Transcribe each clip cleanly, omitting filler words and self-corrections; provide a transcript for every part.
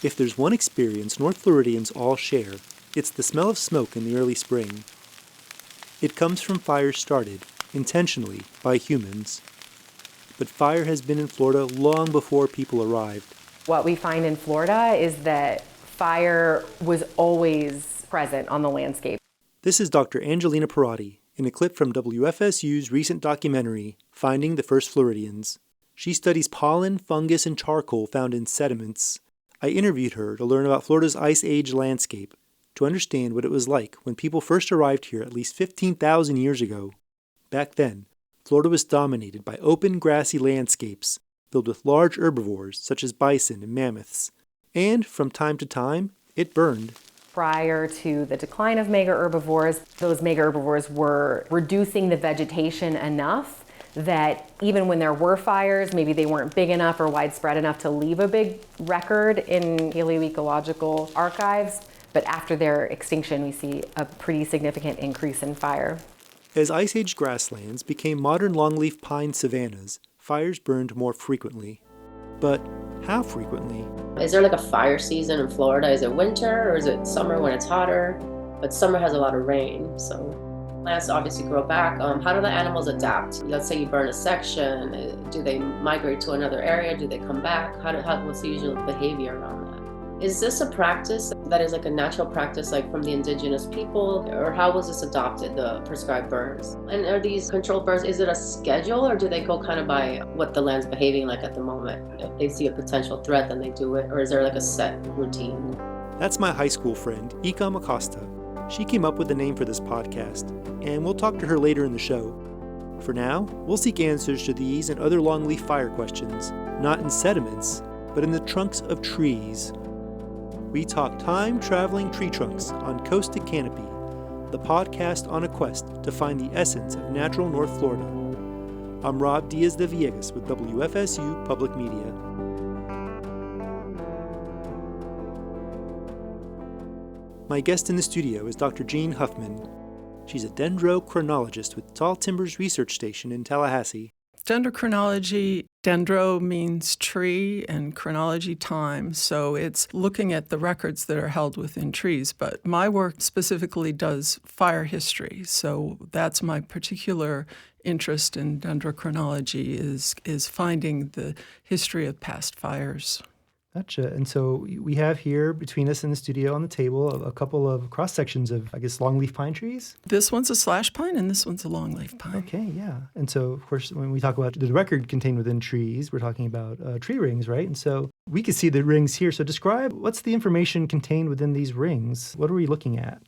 If there's one experience North Floridians all share, it's the smell of smoke in the early spring. It comes from fires started, intentionally, by humans. But fire has been in Florida long before people arrived. What we find in Florida is that fire was always present on the landscape. This is Dr. Angelina Perotti in a clip from WFSU's recent documentary, Finding the First Floridians. She studies pollen, fungus, and charcoal found in sediments. I interviewed her to learn about Florida's Ice Age landscape, to understand what it was like when people first arrived here at least 15,000 years ago. Back then, Florida was dominated by open, grassy landscapes filled with large herbivores such as bison and mammoths. And from time to time, it burned. Prior to the decline of mega herbivores, those mega herbivores were reducing the vegetation enough that even when there were fires, maybe they weren't big enough or widespread enough to leave a big record in paleoecological archives. But after their extinction, we see a pretty significant increase in fire. As Ice Age grasslands became modern longleaf pine savannas, fires burned more frequently. But how frequently? Is there like a fire season in Florida? Is it winter or is it summer when it's hotter? But summer has a lot of rain, so plants obviously grow back. How do the animals adapt? Let's say you burn a section. Do they migrate to another area? Do they come back? What's the usual behavior around that? Is this a practice that is like a natural practice, like from the indigenous people, or how was this adopted, the prescribed burns? And are these controlled burns, is it a schedule, or do they go kind of by what the land's behaving like at the moment? If they see a potential threat, then they do it, or is there like a set routine? That's my high school friend, Ika Acosta. She came up with the name for this podcast, and we'll talk to her later in the show. For now, we'll seek answers to these and other longleaf fire questions, not in sediments, but in the trunks of trees. We talk time-traveling tree trunks on Coast to Canopy, the podcast on a quest to find the essence of natural North Florida. I'm Rob Diaz de Villegas with WFSU Public Media. My guest in the studio is Dr. Jean Huffman. She's a dendrochronologist with Tall Timbers Research Station in Tallahassee. Dendrochronology, dendro means tree and chronology time, so it's looking at the records that are held within trees. But my work specifically does fire history, so that's my particular interest in dendrochronology is finding the history of past fires. Gotcha. And so we have here between us in the studio on the table a couple of cross-sections of, I guess, longleaf pine trees. This one's a slash pine and this one's a longleaf pine. Okay, yeah. And so, of course, when we talk about the record contained within trees, we're talking about tree rings, right? And so we can see the rings here. So describe, what's the information contained within these rings? What are we looking at?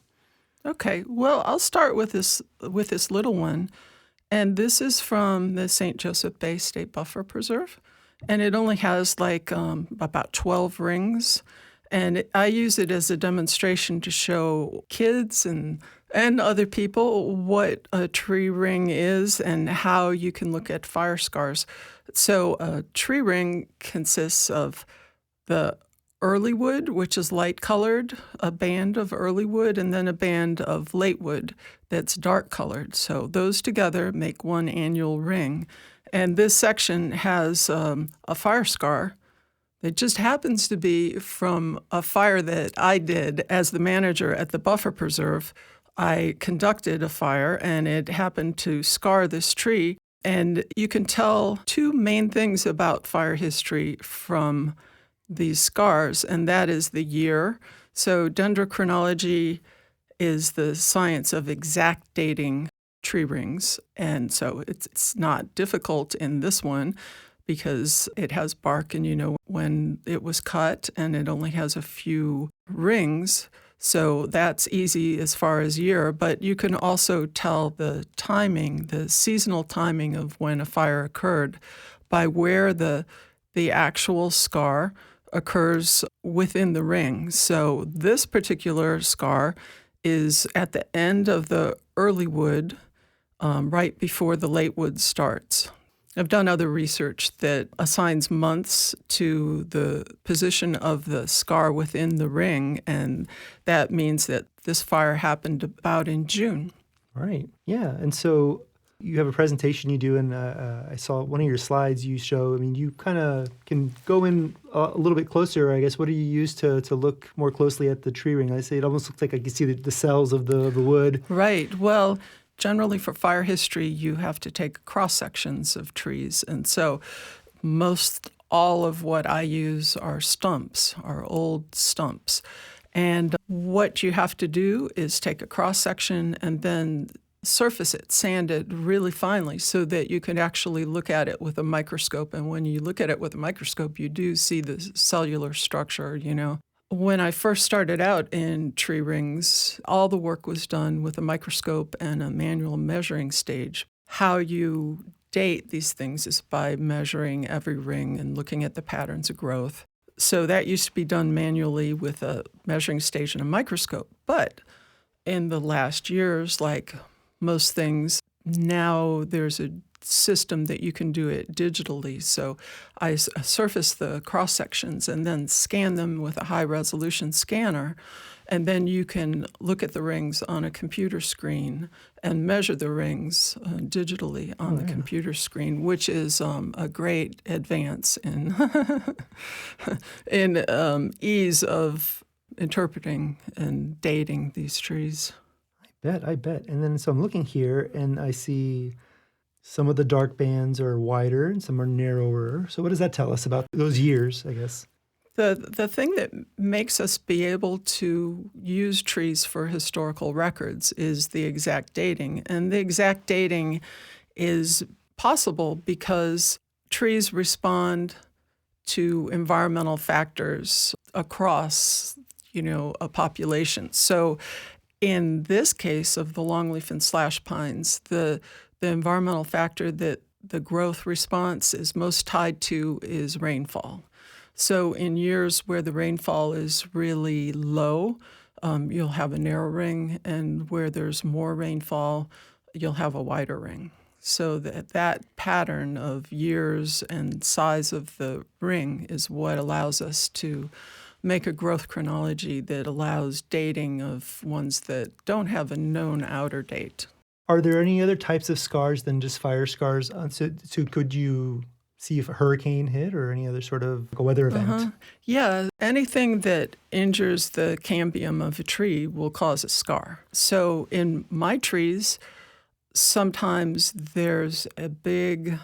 Okay, well, I'll start with this little one. And this is from the St. Joseph Bay State Buffer Preserve. And it only has about 12 rings. And I use it as a demonstration to show kids and other people what a tree ring is and how you can look at fire scars. So a tree ring consists of the early wood, which is light colored, a band of early wood, and then a band of late wood that's dark colored. So those together make one annual ring. And this section has a fire scar that just happens to be from a fire that I did as the manager at the Buffer Preserve. I conducted a fire, and it happened to scar this tree. And you can tell two main things about fire history from these scars, and that is the year. So dendrochronology is the science of exact dating tree rings, and so it's not difficult in this one because it has bark and you know when it was cut, and it only has a few rings, so that's easy as far as year. But you can also tell the timing, the seasonal timing of when a fire occurred by where the actual scar occurs within the ring. So this particular scar is at the end of the early wood, right before the late wood starts. I've done other research that assigns months to the position of the scar within the ring, and that means that this fire happened about in June. Right. Yeah. And so You have a presentation you do, and I saw one of your slides you show. I mean, you kind of can go in a little bit closer, I guess. What do you use to look more closely at the tree ring? I say it almost looks like I can see the cells of the wood. Right. Well, generally for fire history, you have to take cross-sections of trees. And so most all of what I use are stumps, are old stumps. And what you have to do is take a cross-section and then surface it, sand it really finely so that you can actually look at it with a microscope. And when you look at it with a microscope, you do see the cellular structure, you know. When I first started out in tree rings, all the work was done with a microscope and a manual measuring stage. How you date these things is by measuring every ring and looking at the patterns of growth. So that used to be done manually with a measuring stage and a microscope. But in the last years, like most things, now there's a system that you can do it digitally. So I surface the cross sections and then scan them with a high resolution scanner. And then you can look at the rings on a computer screen and measure the rings digitally on the computer screen, which is a great advance in in ease of interpreting and dating these trees. I bet. And then so I'm looking here, and I see some of the dark bands are wider and some are narrower. So what does that tell us about those years, I guess? The thing that makes us be able to use trees for historical records is the exact dating. And the exact dating is possible because trees respond to environmental factors across, a population. So in this case of the longleaf and slash pines, the environmental factor that the growth response is most tied to is rainfall. So in years where the rainfall is really low, you'll have a narrow ring, and where there's more rainfall, you'll have a wider ring. So that pattern of years and size of the ring is what allows us to make a growth chronology that allows dating of ones that don't have a known outer date. Are there any other types of scars than just fire scars? So could you see if a hurricane hit or any other sort of weather event? Yeah, anything that injures the cambium of a tree will cause a scar. So in my trees, sometimes there's a big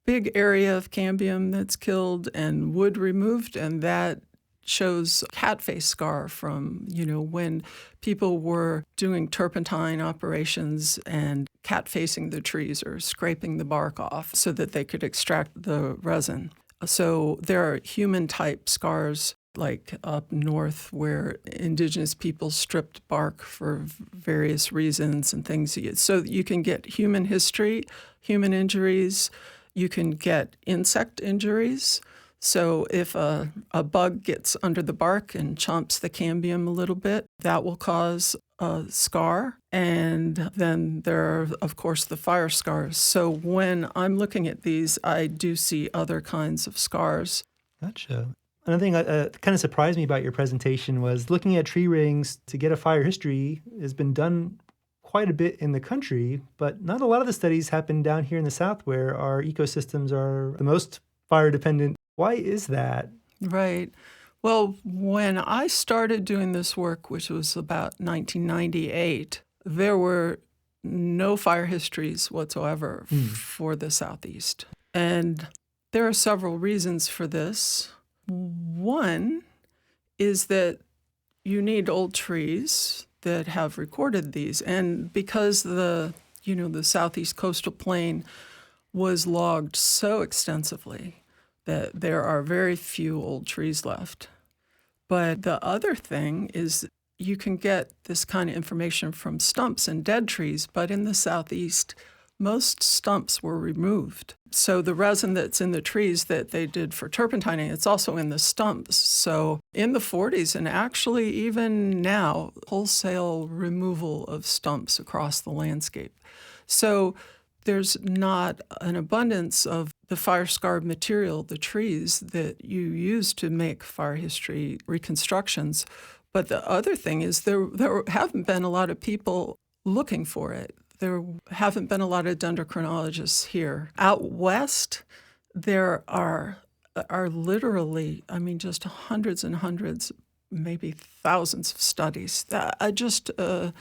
area of cambium that's killed and wood removed, and that shows cat face scar from, when people were doing turpentine operations and cat facing the trees or scraping the bark off so that they could extract the resin. So there are human type scars like up north where indigenous people stripped bark for various reasons and things. So you can get human history, human injuries, you can get insect injuries. So if a bug gets under the bark and chomps the cambium a little bit, that will cause a scar. And then there are, of course, the fire scars. So when I'm looking at these, I do see other kinds of scars. Gotcha. Another thing that kind of surprised me about your presentation was looking at tree rings to get a fire history has been done quite a bit in the country, but not a lot of the studies happen down here in the South where our ecosystems are the most fire dependent. Why is that? Right. Well, when I started doing this work, which was about 1998, there were no fire histories whatsoever for the Southeast. And there are several reasons for this. One is that you need old trees that have recorded these. And because the Southeast coastal plain was logged so extensively, that there are very few old trees left. But the other thing is you can get this kind of information from stumps and dead trees, but in the Southeast, most stumps were removed. So the resin that's in the trees that they did for turpentining, it's also in the stumps. So in the 40s, and actually even now, wholesale removal of stumps across the landscape. So there's not an abundance of the fire-scarred material, the trees that you use to make fire history reconstructions. But the other thing is there haven't been a lot of people looking for it. There haven't been a lot of dendrochronologists here. Out west, there are literally, just hundreds and hundreds, maybe thousands of studies. Just a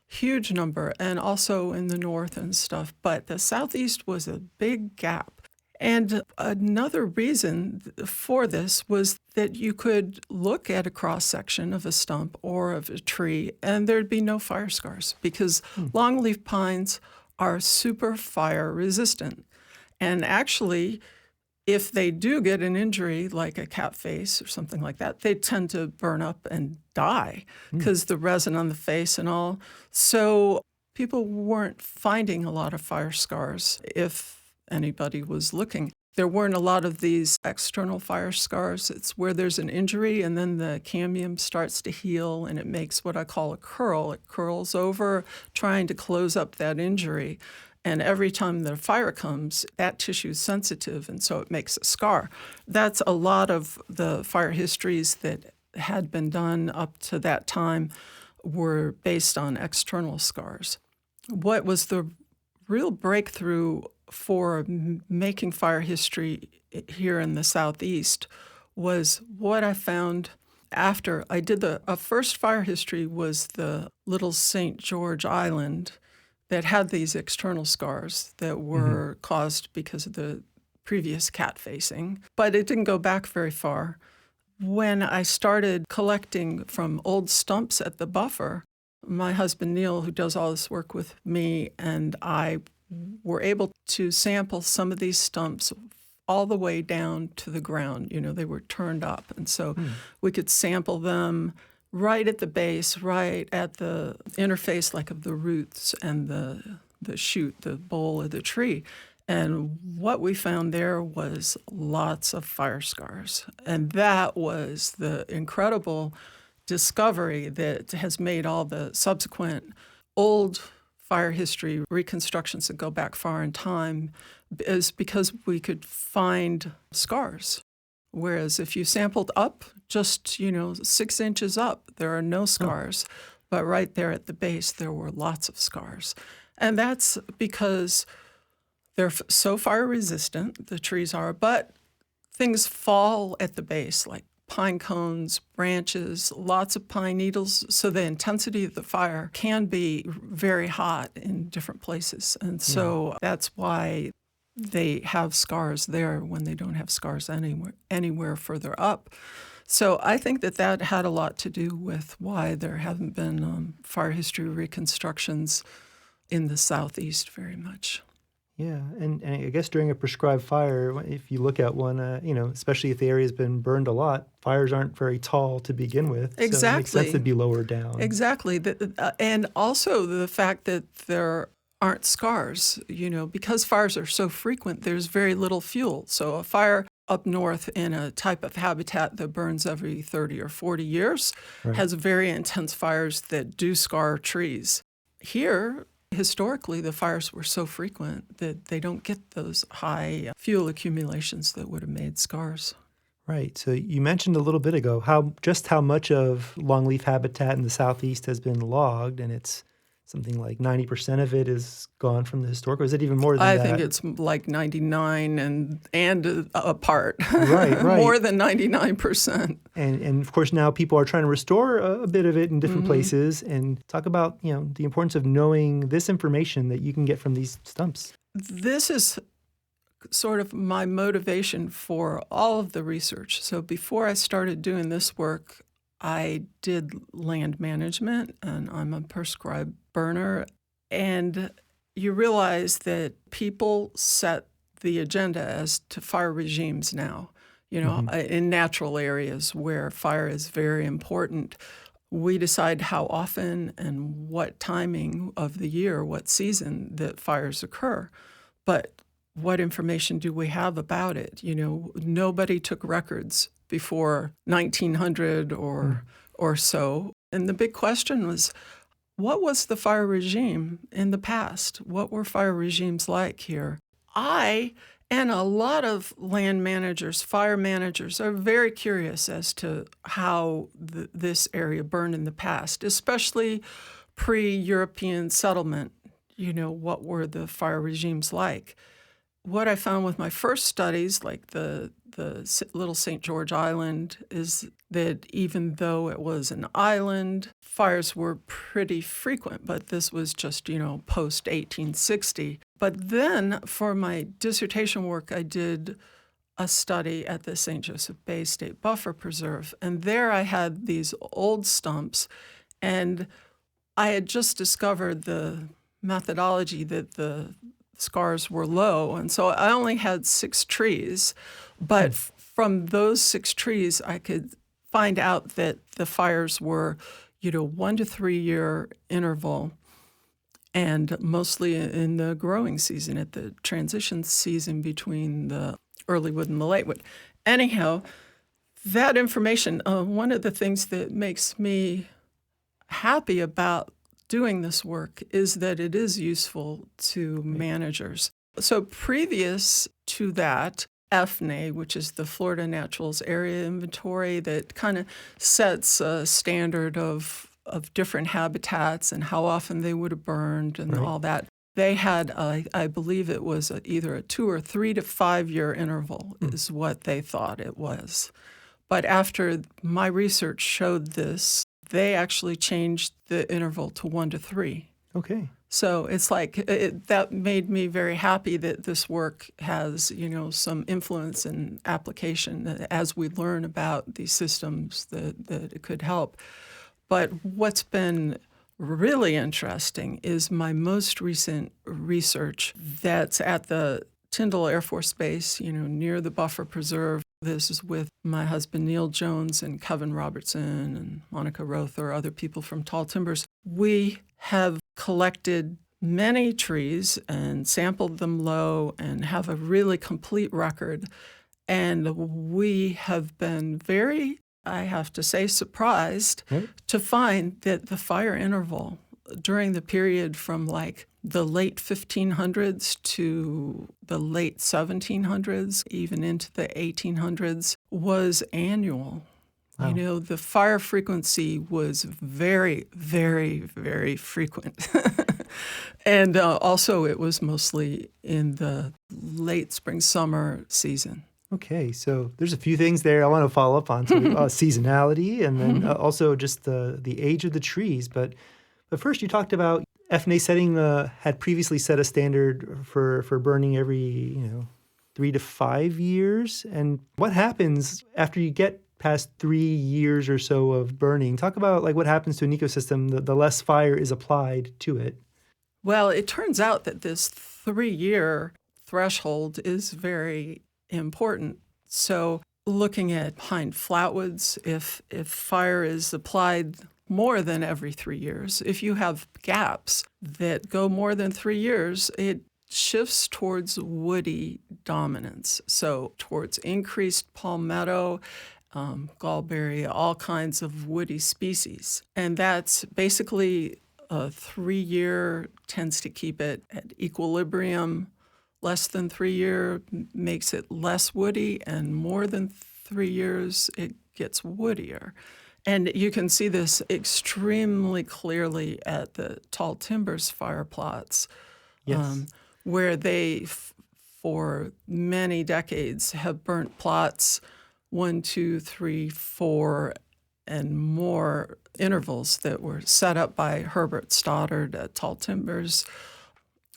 huge number, and also in the north and stuff. But the southeast was a big gap. And another reason for this was that you could look at a cross-section of a stump or of a tree, and there'd be no fire scars because longleaf pines are super fire resistant. And actually, if they do get an injury like a cat face or something like that, they tend to burn up and die because the resin on the face and all. So people weren't finding a lot of fire scars if anybody was looking. There weren't a lot of these external fire scars. It's where there's an injury and then the cambium starts to heal and it makes what I call a curl. It curls over trying to close up that injury. And every time the fire comes, that tissue is sensitive, and so it makes a scar. That's a lot of the fire histories that had been done up to that time were based on external scars. What was the real breakthrough for making fire history here in the Southeast was what I found after I did a first fire history was the Little St. George Island that had these external scars that were caused because of the previous cat facing, but it didn't go back very far. When I started collecting from old stumps at the buffer, my husband Neil, who does all this work with me, and I were able to sample some of these stumps all the way down to the ground. They were turned up, and so we could sample them right at the base, right at the interface like of the roots and the shoot, the bole of the tree. And what we found there was lots of fire scars. And that was the incredible discovery that has made all the subsequent old fire history reconstructions that go back far in time, is because we could find scars. Whereas if you sampled up, just 6 inches up, there are no scars. But right there at the base, there were lots of scars. And that's because they're so fire resistant, the trees are, but things fall at the base, like pine cones, branches, lots of pine needles. So the intensity of the fire can be very hot in different places. And so that's why they have scars there when they don't have scars anywhere further up. So I think that had a lot to do with why there haven't been fire history reconstructions in the Southeast very much. Yeah, and I guess during a prescribed fire, if you look at one, especially if the area's been burned a lot, fires aren't very tall to begin with. Exactly. So it makes sense to be lower down. Exactly. And also the fact that there aren't scars, because fires are so frequent, there's very little fuel. So a fire up north in a type of habitat that burns every 30 or 40 years has very intense fires that do scar trees. Here, historically, the fires were so frequent that they don't get those high fuel accumulations that would have made scars. Right. So you mentioned a little bit ago how much of longleaf habitat in the Southeast has been logged, and it's something like 90% of it is gone from the historic. Or is it even more than that? I think it's like 99 and a part. Right. More than 99%. And of course now people are trying to restore a bit of it in different places, and talk about, the importance of knowing this information that you can get from these stumps. This is sort of my motivation for all of the research. So before I started doing this work, I did land management, and I'm a prescribed burner. And you realize that people set the agenda as to fire regimes now, in natural areas where fire is very important. We decide how often and what timing of the year, what season that fires occur. But what information do we have about it? Nobody took records before 1900 or so. And the big question was, what was the fire regime in the past? What were fire regimes like here? I and a lot of land managers, fire managers, are very curious as to how this area burned in the past, especially pre-European settlement. what were the fire regimes like. What I found with my first studies, like the Little St. George Island, is that even though it was an island, fires were pretty frequent, but this was just, post 1860. But then for my dissertation work, I did a study at the St. Joseph Bay State Buffer Preserve, and there I had these old stumps, and I had just discovered the methodology that the scars were low, and so I only had 6 trees, but from those 6 trees, I could find out that the fires were, 1 to 3 year interval, and mostly in the growing season, at the transition season between the early wood and the late wood. Anyhow, that information, one of the things that makes me happy about doing this work is that it is useful to managers. So previous to that, FNA, which is the Florida Naturals Area Inventory, that kind of sets a standard of different habitats and how often they would have burned and all that. They had, I believe it was either a 2 or 3 to 5 year interval is what they thought it was. But after my research showed this, they actually changed the interval to 1 to 3. Okay. So it's like that made me very happy that this work has, some influence and application as we learn about these systems that it could help. But what's been really interesting is my most recent research that's at the Tyndall Air Force Base, near the Buffer Preserve. This is with my husband, Neil Jones, and Kevin Robertson, and Monica Rother, other people from Tall Timbers. We have collected many trees and sampled them low and have a really complete record. And we have been very, I have to say, surprised to find that the fire interval during the period from like the late 1500s to the late 1700s, even into the 1800s, was annual. Wow. The fire frequency was very, very, very frequent. And also it was mostly in the late spring, summer season. Okay, so there's a few things there I want to follow up on. So seasonality, and then also just the age of the trees. But first, you talked about FNA had previously set a standard for burning every 3 to 5 years. And what happens after you get past 3 years or so of burning? Talk about what happens to an ecosystem the less fire is applied to it. Well, it turns out that this 3-year threshold is very important. So looking at pine flatwoods, if fire is applied more than every 3 years, if you have gaps that go more than 3 years, it shifts towards woody dominance. So towards increased palmetto, gallberry, all kinds of woody species. And that's basically a 3-year tends to keep it at equilibrium. Less than 3 year makes it less woody, and more than 3 years, it gets woodier. And you can see this extremely clearly at the Tall Timbers fire plots, where they, for many decades, have burnt plots 1, 2, 3, 4, and more intervals that were set up by Herbert Stoddard at Tall Timbers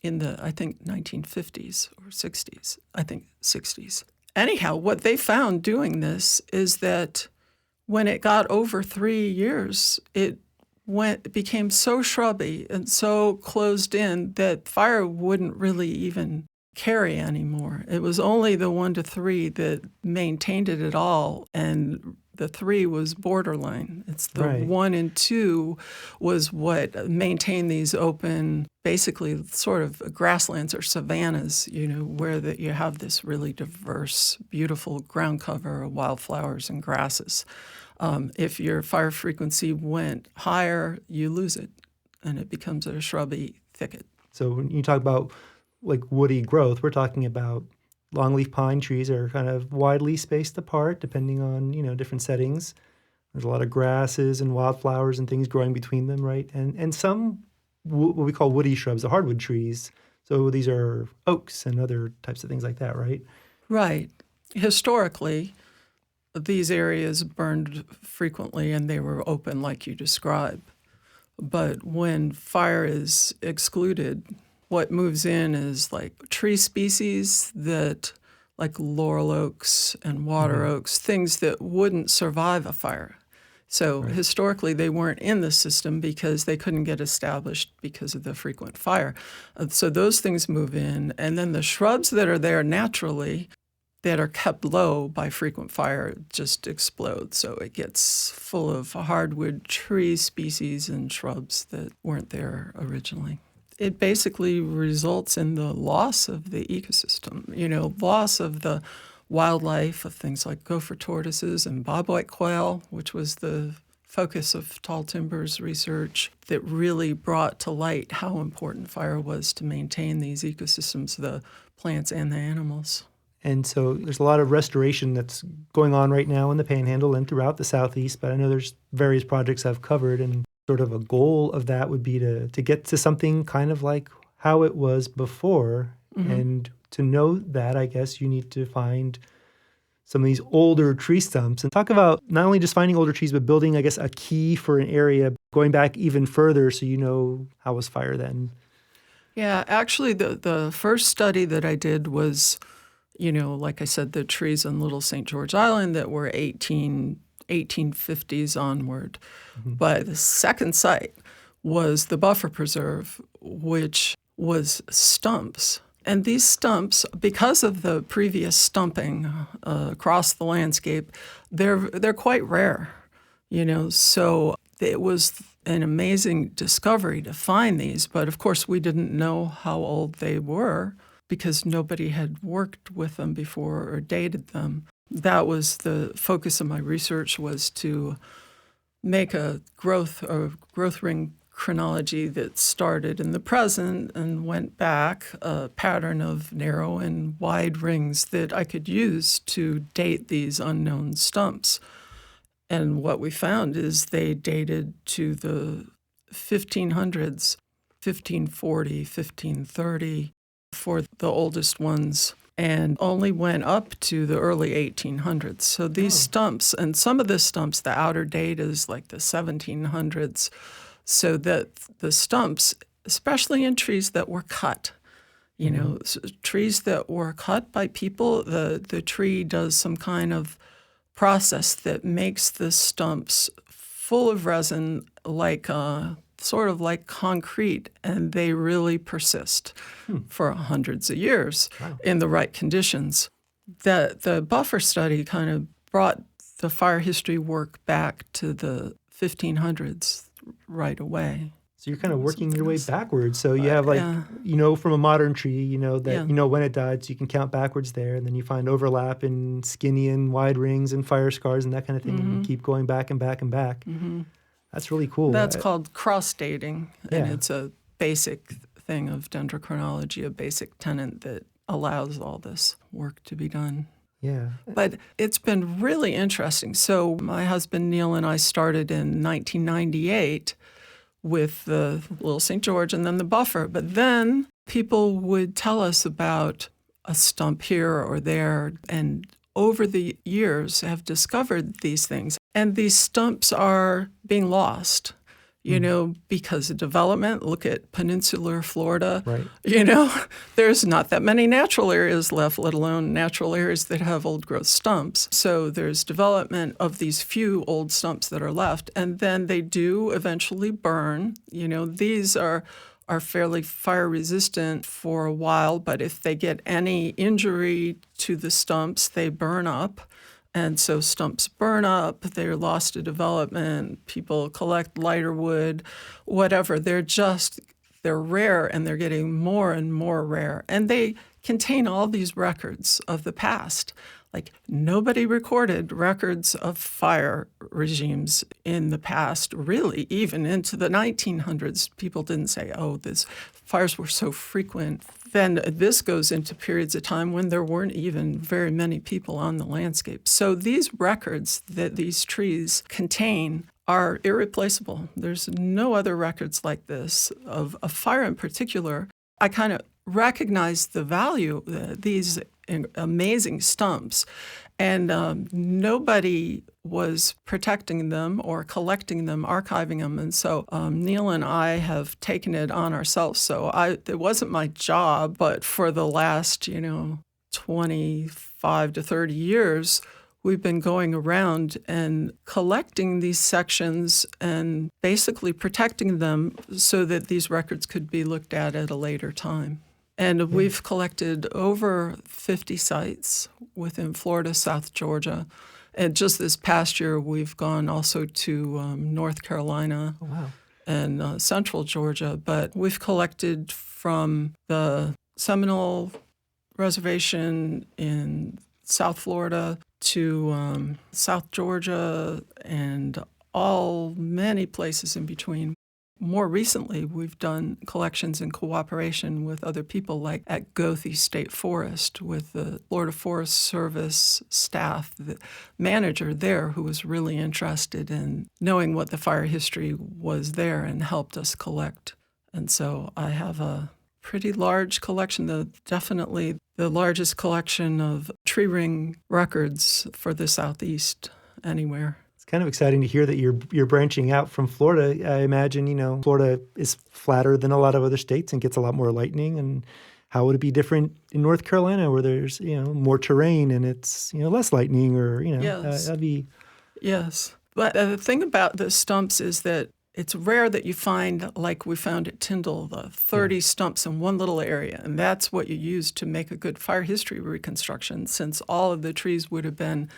in the, I think, 1950s or 60s. I think 60s. Anyhow, what they found doing this is that when it got over 3 years, it became so shrubby and so closed in that fire wouldn't really even carry anymore. It was only the 1 to 3 that maintained it at all, and the 3 was borderline. It's the 1 and 2 was what maintained these open, basically sort of grasslands or savannas, where you have this really diverse, beautiful ground cover of wildflowers and grasses. If your fire frequency went higher, you lose it, and it becomes a shrubby thicket. So when you talk about woody growth, we're talking about longleaf pine trees are kind of widely spaced apart depending on, different settings. There's a lot of grasses and wildflowers and things growing between them, right? And some what we call woody shrubs, the hardwood trees. So these are oaks and other types of things like that, right? Right. Historically, these areas burned frequently and they were open like you described. But when fire is excluded, what moves in is like tree species that, like laurel oaks and water oaks, things that wouldn't survive a fire. So historically, they weren't in the system because they couldn't get established because of the frequent fire. So those things move in. And then the shrubs that are there naturally that are kept low by frequent fire just explode. So it gets full of hardwood tree species and shrubs that weren't there originally. It basically results in the loss of the ecosystem, loss of the wildlife, of things like gopher tortoises and bobwhite quail, which was the focus of Tall Timber's research that really brought to light how important fire was to maintain these ecosystems, the plants and the animals. And so there's a lot of restoration that's going on right now in the Panhandle and throughout the Southeast, but I know there's various projects I've covered, and sort of a goal of that would be to get to something kind of like how it was before. And to know that, I guess you need to find some of these older tree stumps and talk about not only just finding older trees, but building, I guess, a key for an area, going back even further so you know how was fire then. Yeah, actually, the first study that I did was, like I said, the trees on Little St. George Island that were 1850s onward. But the second site was the buffer preserve, which was stumps. And these stumps, because of the previous stumping across the landscape, they're quite rare, So it was an amazing discovery to find these. But of course, we didn't know how old they were because nobody had worked with them before or dated them. That was the focus of my research, was to make a growth ring chronology that started in the present and went back, a pattern of narrow and wide rings that I could use to date these unknown stumps. And what we found is they dated to the 1500s, 1540, 1530 for the oldest ones, and only went up to the early 1800s. So these stumps, and some of the stumps, the outer date is like the 1700s, so that the stumps, especially in trees that were cut, trees that were cut by people, the tree does some kind of process that makes the stumps full of resin, like sort of like concrete, and they really persist for hundreds of years in the right conditions. The buffer study kind of brought the fire history work back to the 1500s right away. So you're kind of working your way backwards. So you have from a modern tree, when it died, so you can count backwards there, and then you find overlap in skinny and wide rings and fire scars and that kind of thing, and you keep going back and back and back. That's really cool. That's called cross-dating, and it's a basic thing of dendrochronology, a basic tenet that allows all this work to be done. Yeah. But it's been really interesting. So my husband Neil and I started in 1998 with the Little St. George and then the buffer. But then people would tell us about a stump here or there, and over the years have discovered these things. And these stumps are being lost, because of development. Look at peninsular Florida. Right. There's not that many natural areas left, let alone natural areas that have old growth stumps. So there's development of these few old stumps that are left, and then they do eventually burn. These are fairly fire resistant for a while, but if they get any injury to the stumps, they burn up. And so stumps burn up, they're lost to development, people collect lighter wood, whatever. They're rare, and they're getting more and more rare. And they contain all these records of the past. Like, nobody recorded records of fire regimes in the past, really, even into the 1900s. People didn't say, these fires were so frequent. Then this goes into periods of time when there weren't even very many people on the landscape. So these records that these trees contain are irreplaceable. There's no other records like this of a fire in particular. I kind of recognize the value of these amazing stumps, and nobody was protecting them or collecting them, archiving them. And so Neil and I have taken it on ourselves. So it wasn't my job, but for the last, 25 to 30 years, we've been going around and collecting these sections and basically protecting them so that these records could be looked at a later time. And we've collected over 50 sites within Florida, South Georgia. And just this past year, we've gone also to North Carolina and Central Georgia. But we've collected from the Seminole Reservation in South Florida to South Georgia and many places in between. More recently, we've done collections in cooperation with other people, like at Goethe State Forest with the Florida Forest Service staff, the manager there who was really interested in knowing what the fire history was there and helped us collect. And so I have a pretty large collection, definitely the largest collection of tree ring records for the Southeast anywhere. Kind of exciting to hear that you're branching out from Florida. I imagine, Florida is flatter than a lot of other states and gets a lot more lightning. And how would it be different in North Carolina where there's, more terrain and it's, less lightning or, Yes. That'd be... Yes. But the thing about the stumps is that it's rare that you find, like we found at Tyndall, the 30 stumps in one little area. And that's what you use to make a good fire history reconstruction, since all of the trees would have been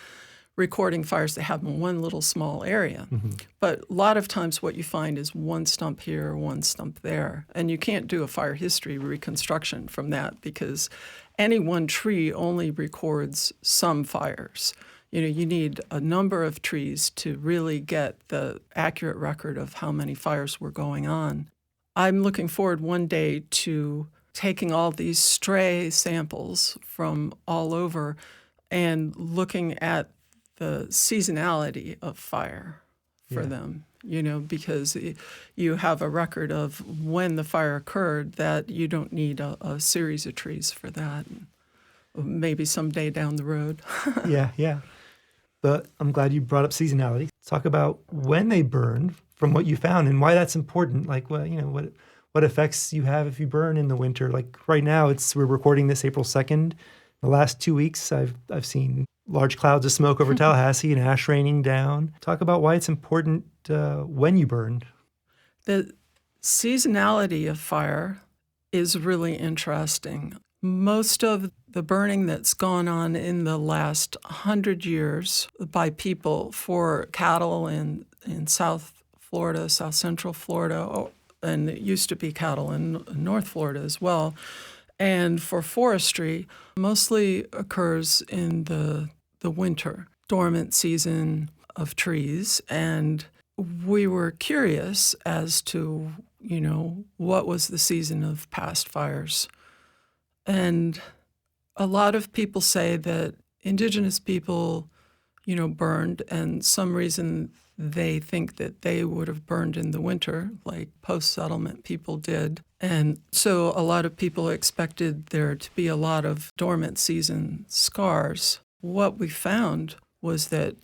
recording fires that happen in one little small area. Mm-hmm. But a lot of times what you find is one stump here, one stump there. And you can't do a fire history reconstruction from that because any one tree only records some fires. You need a number of trees to really get the accurate record of how many fires were going on. I'm looking forward one day to taking all these stray samples from all over and looking at the seasonality of fire for them, because you have a record of when the fire occurred that you don't need a series of trees for that. Maybe someday down the road. Yeah. But I'm glad you brought up seasonality. Talk about when they burn from what you found and why that's important. Like, what effects you have if you burn in the winter. Like right now, we're recording this April 2nd. The last 2 weeks, I've seen large clouds of smoke over Tallahassee and ash raining down. Talk about why it's important when you burn. The seasonality of fire is really interesting. Most of the burning that's gone on in the last 100 years by people for cattle in South Florida, South Central Florida, and it used to be cattle in North Florida as well, and for forestry, mostly occurs in the winter, dormant season of trees. And we were curious as to, what was the season of past fires. And a lot of people say that indigenous people, burned, and some reason they think that they would have burned in the winter, like post-settlement people did. And so a lot of people expected there to be a lot of dormant season scars. What we found was that,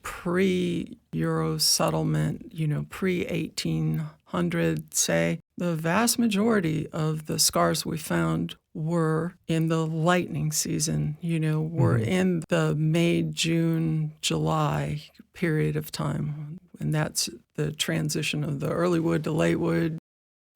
pre-Euro settlement, pre-1800, say, the vast majority of the scars we found were in the lightning season, were in the May, June, July period of time. And that's the transition of the early wood to late wood.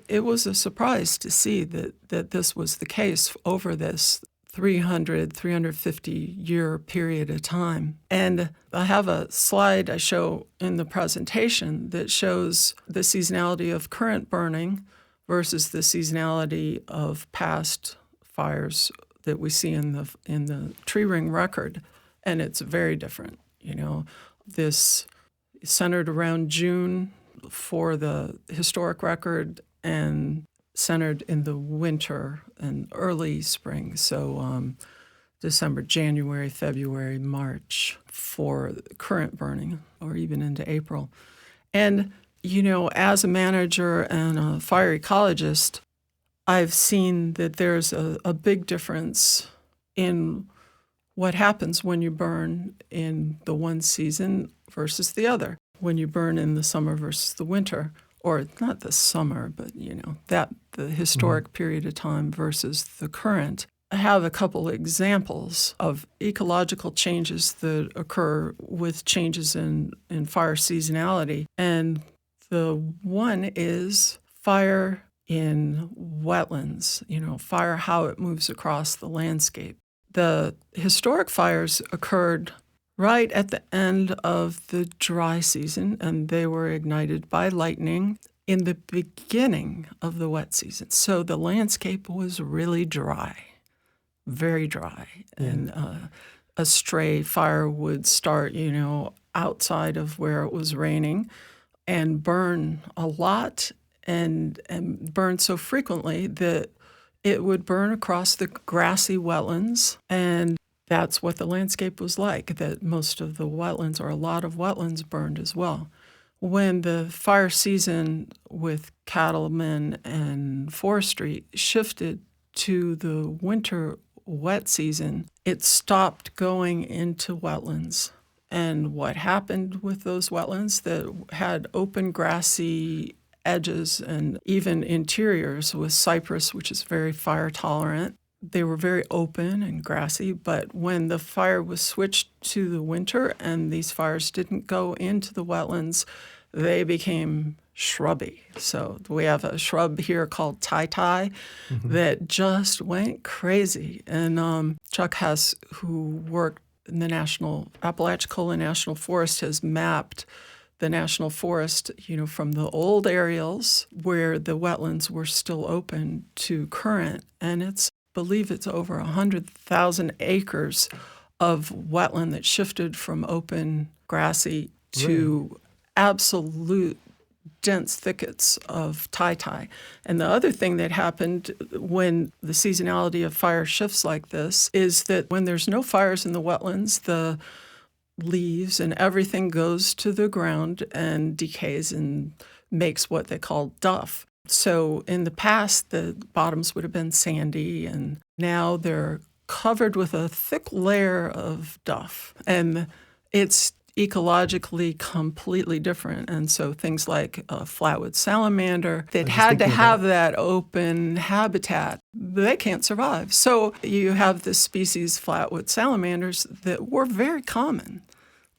It was a surprise to see that this was the case over this 350-year period of time. And I have a slide I show in the presentation that shows the seasonality of current burning versus the seasonality of past fires that we see in the tree ring record. And it's very different. This centered around June for the historic record and centered in the winter and early spring. So December, January, February, March for current burning, or even into April. And, as a manager and a fire ecologist, I've seen that there's a big difference in what happens when you burn in the one season versus the other, when you burn in the summer versus the winter, or not the summer, but, the historic period of time versus the current. I have a couple examples of ecological changes that occur with changes in fire seasonality. And the one is fire in wetlands, fire, how it moves across the landscape. The historic fires occurred right at the end of the dry season, and they were ignited by lightning in the beginning of the wet season. So the landscape was really dry, very dry. Yeah. And a stray fire would start, outside of where it was raining and burn a lot and burn so frequently that it would burn across the grassy wetlands, and that's what the landscape was like, that most of the wetlands, or a lot of wetlands, burned as well. When the fire season with cattlemen and forestry shifted to the winter wet season, it stopped going into wetlands. And what happened with those wetlands that had open grassy edges and even interiors with cypress, which is very fire tolerant, they were very open and grassy. But when the fire was switched to the winter and these fires didn't go into the wetlands, they became shrubby. So we have a shrub here called tie that just went crazy. And Chuck Hess, who worked in the Apalachicola National Forest, has mapped the national forest, from the old areas where the wetlands were still open to current. And I believe it's over 100,000 acres of wetland that shifted from open grassy to absolute dense thickets of tie. And the other thing that happened when the seasonality of fire shifts like this is that when there's no fires in the wetlands, the leaves and everything goes to the ground and decays and makes what they call duff. So in the past, the bottoms would have been sandy, and now they're covered with a thick layer of duff. And it's ecologically completely different. And so things like a flatwood salamander that had to have that open habitat, they can't survive. So you have this species, flatwood salamanders, that were very common.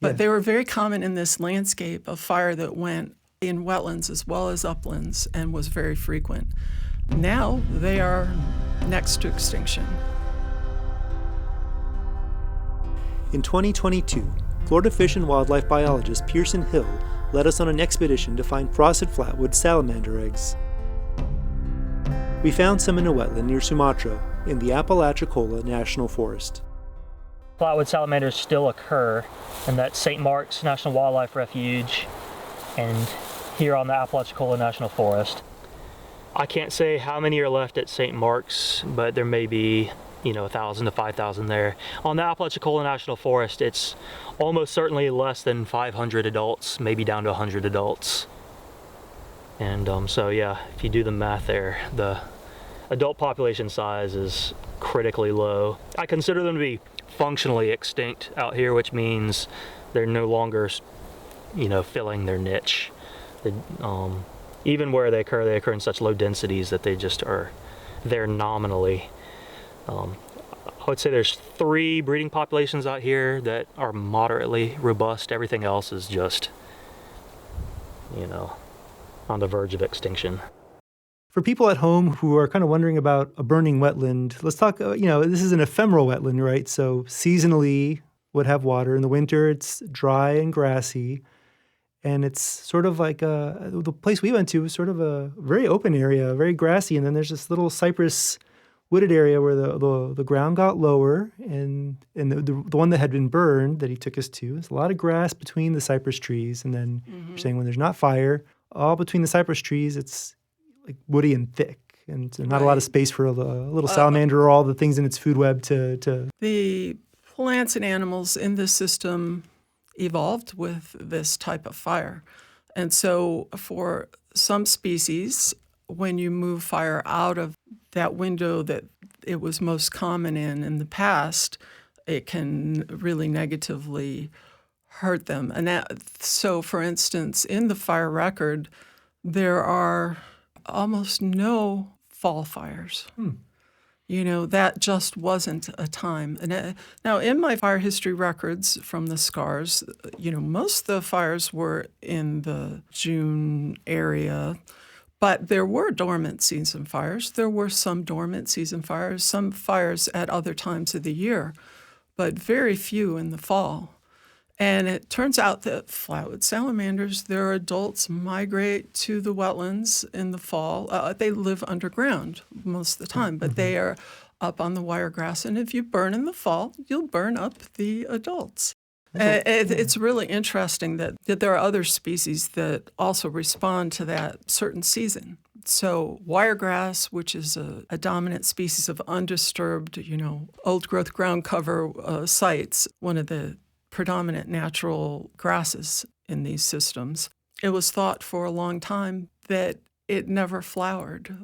But they were very common in this landscape of fire that went in wetlands as well as uplands and was very frequent. Now they are next to extinction. In 2022, Florida fish and wildlife biologist Pearson Hill led us on an expedition to find frosted flatwood salamander eggs. We found some in a wetland near Sumatra in the Apalachicola National Forest. Flatwood salamanders still occur in that St. Mark's National Wildlife Refuge and here on the Apalachicola National Forest. I can't say how many are left at St. Mark's, but there may be 1,000 to 5,000 there. On the Apalachicola National Forest, it's almost certainly less than 500 adults, maybe down to 100 adults. And so yeah, if you do the math there, the adult population size is critically low. I consider them to be functionally extinct out here, which means they're no longer, filling their niche. Even where they occur in such low densities that they just are there nominally. I would say there's 3 breeding populations out here that are moderately robust. Everything else is just, on the verge of extinction. For people at home who are kind of wondering about a burning wetland, let's talk, this is an ephemeral wetland, right? So seasonally would have water. In the winter, it's dry and grassy. And it's sort of like the place we went to was sort of a very open area, very grassy. And then there's this little cypress wooded area where the ground got lower. And the one that had been burned that he took us to, there's a lot of grass between the cypress trees. And then you're saying when there's not fire, all between the cypress trees, it's like woody and thick, and not a lot of space for a little salamander or all the things in its food web to... The plants and animals in this system evolved with this type of fire. And so for some species, when you move fire out of that window that it was most common in the past, it can really negatively hurt them. And so, for instance, in the fire record, there are almost no fall fires. That just wasn't a time. And now, in my fire history records from the scars, most of the fires were in the June area, but there were dormant season fires. There were some dormant season fires, some fires at other times of the year, but very few in the fall. And it turns out that flatwood salamanders, their adults migrate to the wetlands in the fall. They live underground most of the time, but they are up on the wiregrass. And if you burn in the fall, you'll burn up the adults. It's really interesting that there are other species that also respond to that certain season. So wiregrass, which is a dominant species of undisturbed, old-growth ground cover sites, one of the predominant natural grasses in these systems. It was thought for a long time that it never flowered,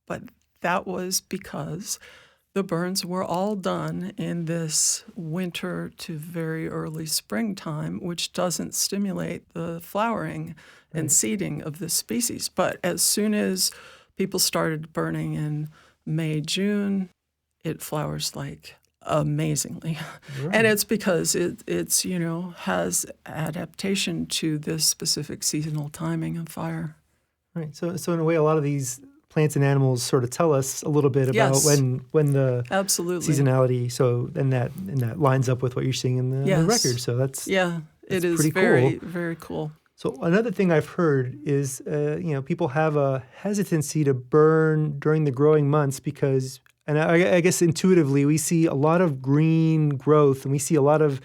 but that was because the burns were all done in this winter to very early springtime, which doesn't stimulate the flowering and seeding of this species. But as soon as people started burning in May, June, it flowers like amazingly. Right. And it's because it's has adaptation to this specific seasonal timing of fire. Right. So in a way, a lot of these plants and animals sort of tell us a little bit about when the absolutely seasonality. So and that lines up with what you're seeing in the record. So that's it is pretty very cool. Very cool. So another thing I've heard is people have a hesitancy to burn during the growing months because. And I guess intuitively, we see a lot of green growth, and we see a lot of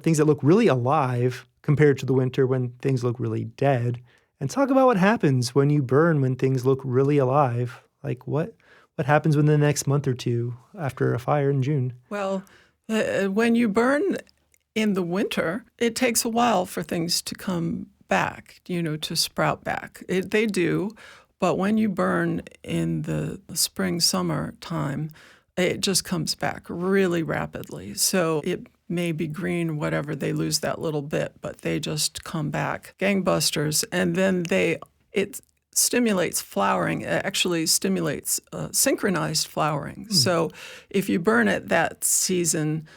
things that look really alive compared to the winter when things look really dead. And talk about what happens when you burn when things look really alive. Like what happens within the next month or two after a fire in June? Well, when you burn in the winter, it takes a while for things to come back, to sprout back. They do. But when you burn in the spring, summer time, it just comes back really rapidly. So it may be green, whatever, they lose that little bit, but they just come back gangbusters. And then it stimulates flowering. It actually stimulates synchronized flowering. So if you burn it that season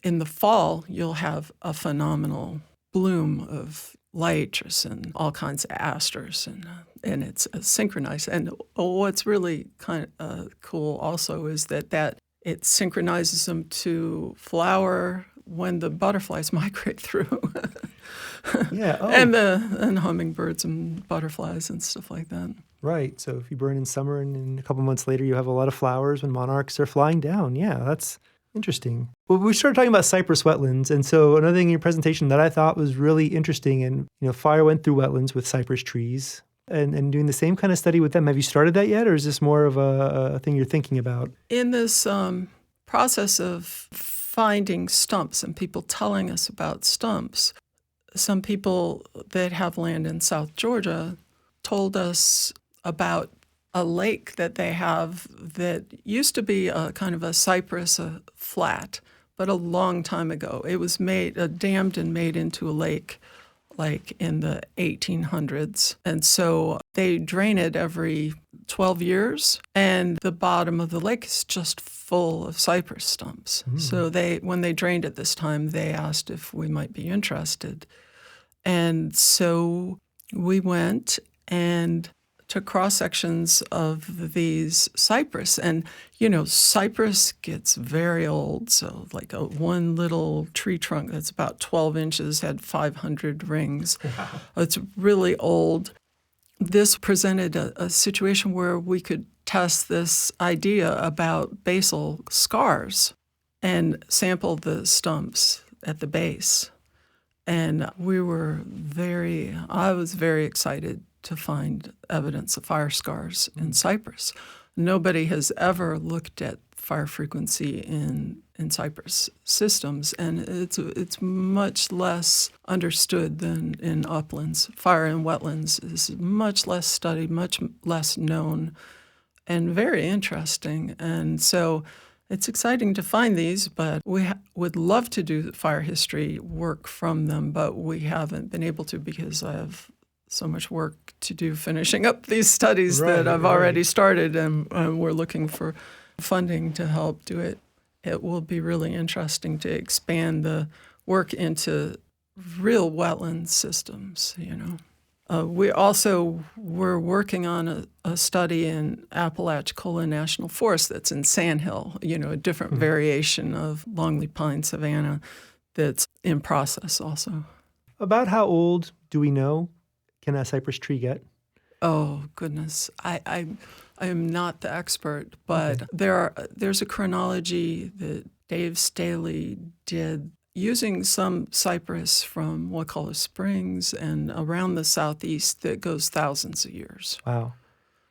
in the fall, you'll have a phenomenal bloom of liatrice and all kinds of asters, and it's synchronized. And what's really kind of cool also is that it synchronizes them to flower when the butterflies migrate through. And hummingbirds and butterflies and stuff like that. Right. So if you burn in summer and a couple months later you have a lot of flowers when monarchs are flying down. Yeah, that's interesting. Well, we started talking about cypress wetlands, and so another thing in your presentation that I thought was really interesting, and fire went through wetlands with cypress trees, and doing the same kind of study with them. Have you started that yet, or is this more of a thing you're thinking about? In this process of finding stumps and people telling us about stumps, some people that have land in South Georgia told us about a lake that they have that used to be a kind of a cypress flat, but a long time ago. It was dammed and made into a lake like in the 1800s. And so they drain it every 12 years, and the bottom of the lake is just full of cypress stumps. So when they drained it this time, they asked if we might be interested. And so we went and took cross-sections of these cypress. And, cypress gets very old. So like one little tree trunk that's about 12 inches had 500 rings. Wow. It's really old. This presented a situation where we could test this idea about basal scars and sample the stumps at the base. And I was very excited to find evidence of fire scars in cypress. Nobody has ever looked at fire frequency in in cypress systems, and it's much less understood than in uplands. Fire in wetlands is much less studied, much less known, and very interesting. And so it's exciting to find these, but we would love to do fire history work from them, but we haven't been able to because I have so much work to do finishing up these studies that I've already started, and we're looking for funding to help do it. It will be really interesting to expand the work into real wetland systems, We also were working on a study in Apalachicola National Forest that's in Sandhill, a different variation of Longleaf pine savanna that's in process also. About how old do we know can a cypress tree get? Oh, goodness. I am not the expert, but there's a chronology that Dave Staley did using some cypress from Wakulla Springs and around the southeast that goes thousands of years. Wow.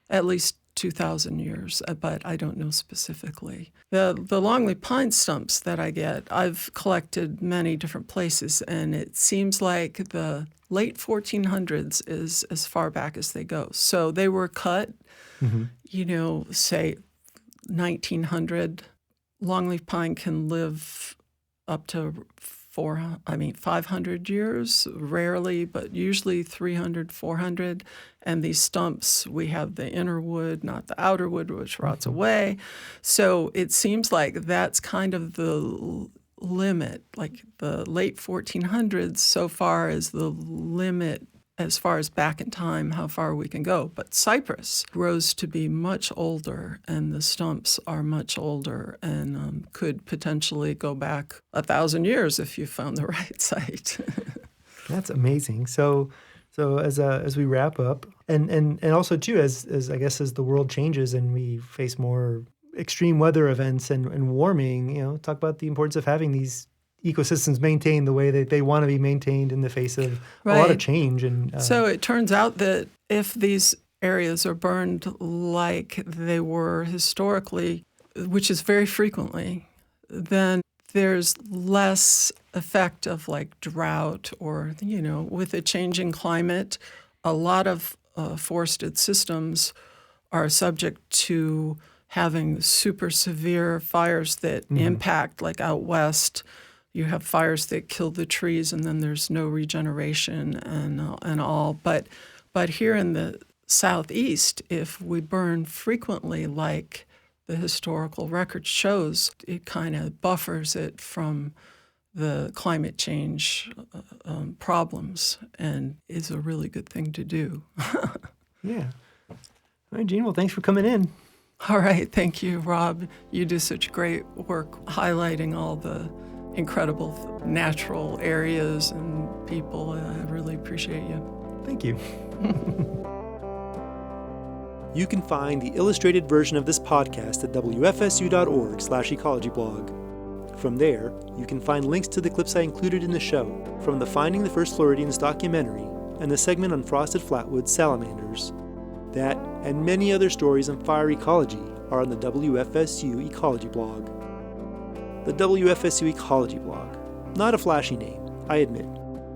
At least 2,000 years, but I don't know specifically. The longleaf pine stumps that I get, I've collected many different places, and it seems like the late 1400s is as far back as they go. So they were cut, say 1900. Longleaf pine can live up to 500 years, rarely, but usually 300, 400. And these stumps, we have the inner wood, not the outer wood, which rots away. So it seems like that's kind of the limit, like the late 1400s so far is the limit as far as back in time, how far we can go. But cypress grows to be much older, and the stumps are much older and could potentially go back 1,000 years if you found the right site. That's amazing. So as we wrap up, and also too, as I guess as the world changes and we face more extreme weather events and warming, talk about the importance of having these ecosystems maintained the way that they want to be maintained in the face of a lot of change. And so it turns out that if these areas are burned like they were historically, which is very frequently, then there's less effect of like drought or, with a changing climate, a lot of forested systems are subject to having super severe fires that impact, like out west. You have fires that kill the trees, and then there's no regeneration and all. But here in the southeast, if we burn frequently, like the historical record shows, it kind of buffers it from the climate change problems, and is a really good thing to do. Yeah. All right, Jean. Well, thanks for coming in. All right. Thank you, Rob. You do such great work highlighting all the incredible natural areas and people. I really appreciate you. Thank you. You can find the illustrated version of this podcast at wfsu.org/ecologyblog. From there, you can find links to the clips I included in the show, from the Finding the First Floridians documentary and the segment on frosted flatwood salamanders. That and many other stories on fire ecology are on the WFSU Ecology blog. The WFSU Ecology blog. Not a flashy name, I admit.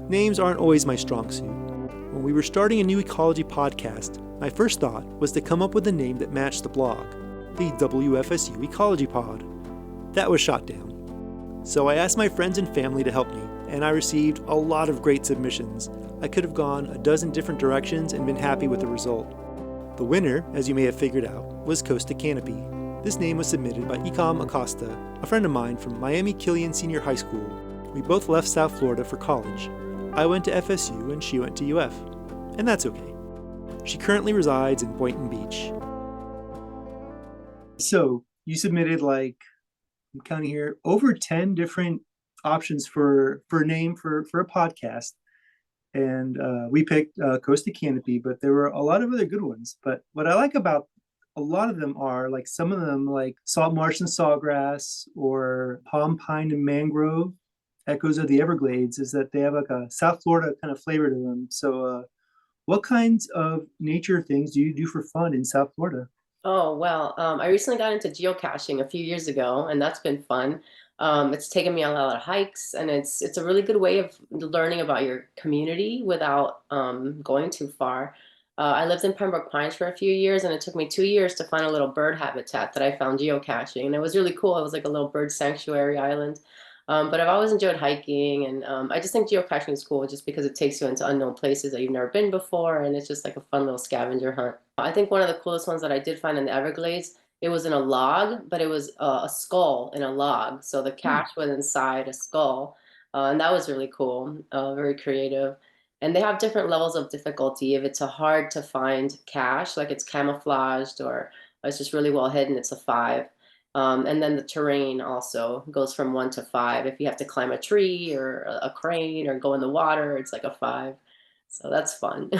Names aren't always my strong suit. When we were starting a new ecology podcast, my first thought was to come up with a name that matched the blog, the WFSU Ecology Pod. That was shot down. So I asked my friends and family to help me, and I received a lot of great submissions. I could have gone a dozen different directions and been happy with the result. The winner, as you may have figured out, was Costa Canopy. This name was submitted by Ecom Acosta, a friend of mine from Miami Killian Senior High School. We both left South Florida for college. I went to FSU and she went to UF. And that's okay. She currently resides in Boynton Beach. So you submitted, I'm counting here, over 10 different options for a name for a podcast. And we picked Costa Canopy, but there were a lot of other good ones. But what I like about a lot of them are, some of them like salt marsh and sawgrass or palm pine and mangrove, echoes of the Everglades, is that they have like a South Florida kind of flavor to them. So what kinds of nature things do you do for fun in South Florida? Oh, well, I recently got into geocaching a few years ago, and that's been fun. It's taken me on a lot of hikes, and it's a really good way of learning about your community without going too far. I lived in Pembroke Pines for a few years, and it took me 2 years to find a little bird habitat that I found geocaching, and it was really cool. It was like a little bird sanctuary island. But I've always enjoyed hiking, and I just think geocaching is cool just because it takes you into unknown places that you've never been before, and it's just like a fun little scavenger hunt. I think one of the coolest ones that I did find in the Everglades, it was in a log, but it was a skull in a log. So the Hmm. cache was inside a skull, and that was really cool, very creative. And they have different levels of difficulty. If it's a hard to find cache, like it's camouflaged or it's just really well hidden, it's a 5. And then the terrain also goes from 1 to 5. If you have to climb a tree or a crane or go in the water, it's like a 5. So that's fun.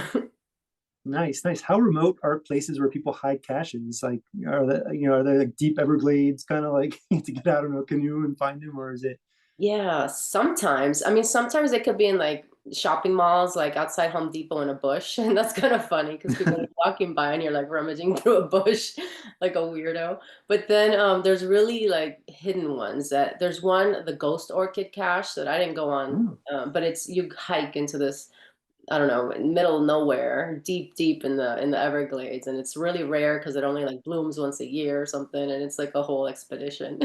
Nice, nice. How remote are places where people hide caches? Like, are they like deep Everglades, kind of like you have to get out in a canoe and find them, or is it? Yeah, sometimes. I mean, sometimes it could be in like shopping malls, like outside Home Depot in a bush. And that's kind of funny because people are walking by and you're like rummaging through a bush like a weirdo. But then there's really like hidden ones that there's one, the ghost orchid cache that I didn't go on, Oh, but it's you hike into this, I don't know, middle of nowhere, deep, deep in the Everglades. And it's really rare because it only like blooms once a year or something. And it's like a whole expedition.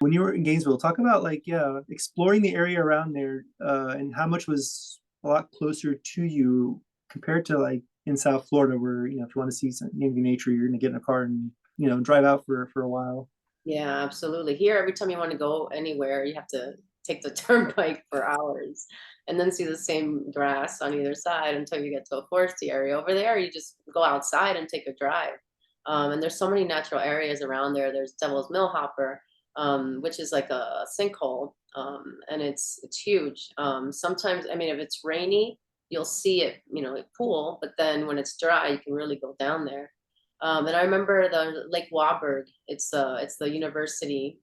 when you were in Gainesville, talk about like exploring the area around there, and how much was a lot closer to you compared to like in South Florida, where if you want to see some nature, you're gonna get in a car and drive out for a while. Yeah, absolutely. Here, every time you want to go anywhere, you have to take the turnpike for hours and then see the same grass on either side until you get to a foresty area. Over there, you just go outside and take a drive. And there's so many natural areas around there. There's Devil's Millhopper, which is like a sinkhole, and it's huge. Sometimes, I mean, if it's rainy, you'll see it, it pool, but then when it's dry, you can really go down there. And I remember the Lake Waburg. It's the university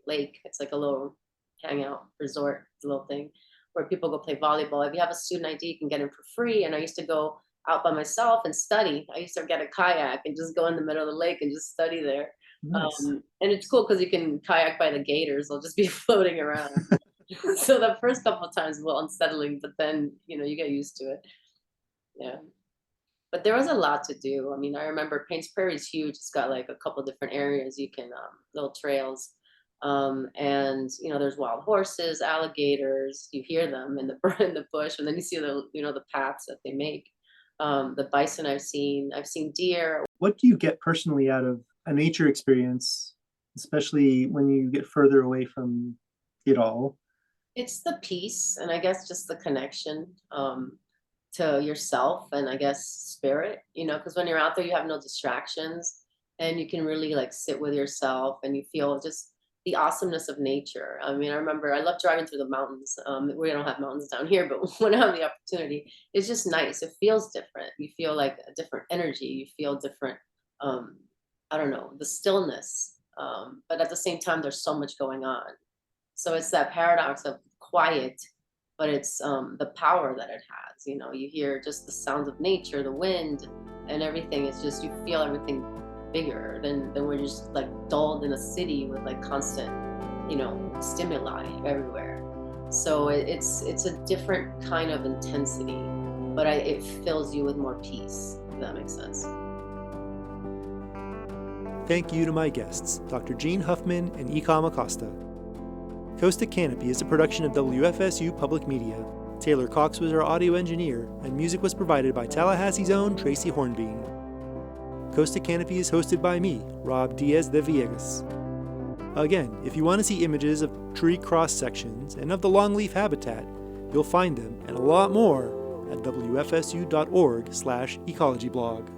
lake. It's like a little hangout resort, little thing where people go play volleyball. If you have a student ID, you can get in for free. And I used to go out by myself and study. I used to get a kayak and just go in the middle of the lake and just study there. Nice. And it's cool because you can kayak by the gators. They'll just be floating around. So the first couple of times were unsettling, but then you get used to it. Yeah. But there was a lot to do. I mean, I remember Paints Prairie is huge. It's got like a couple different areas you can little trails, and there's wild horses, alligators. You hear them in the in the bush, and then you see the paths that they make. The bison I've seen. I've seen deer. What do you get personally out of a nature experience, especially when you get further away from it all? It's the peace, and I guess just the connection. To yourself and I guess spirit, because when you're out there, you have no distractions and you can really like sit with yourself and you feel just the awesomeness of nature. I mean, I remember I love driving through the mountains. We don't have mountains down here, but when I have the opportunity, it's just nice. It feels different. You feel like a different energy. You feel different. I don't know, the stillness. But at the same time, there's so much going on. So it's that paradox of quiet, but it's the power that it has. You hear just the sounds of nature, the wind, and everything. It's just you feel everything bigger than we're just like dulled in a city with like constant, stimuli everywhere. So it's a different kind of intensity, but it fills you with more peace. If that makes sense. Thank you to my guests, Dr. Jean Huffman and Ecom Acosta. Coast to Canopy is a production of WFSU Public Media. Taylor Cox was our audio engineer, and music was provided by Tallahassee's own Tracy Hornbean. Coast to Canopy is hosted by me, Rob Diaz de Villegas. Again, if you want to see images of tree cross-sections and of the longleaf habitat, you'll find them and a lot more at wfsu.org/ecologyblog.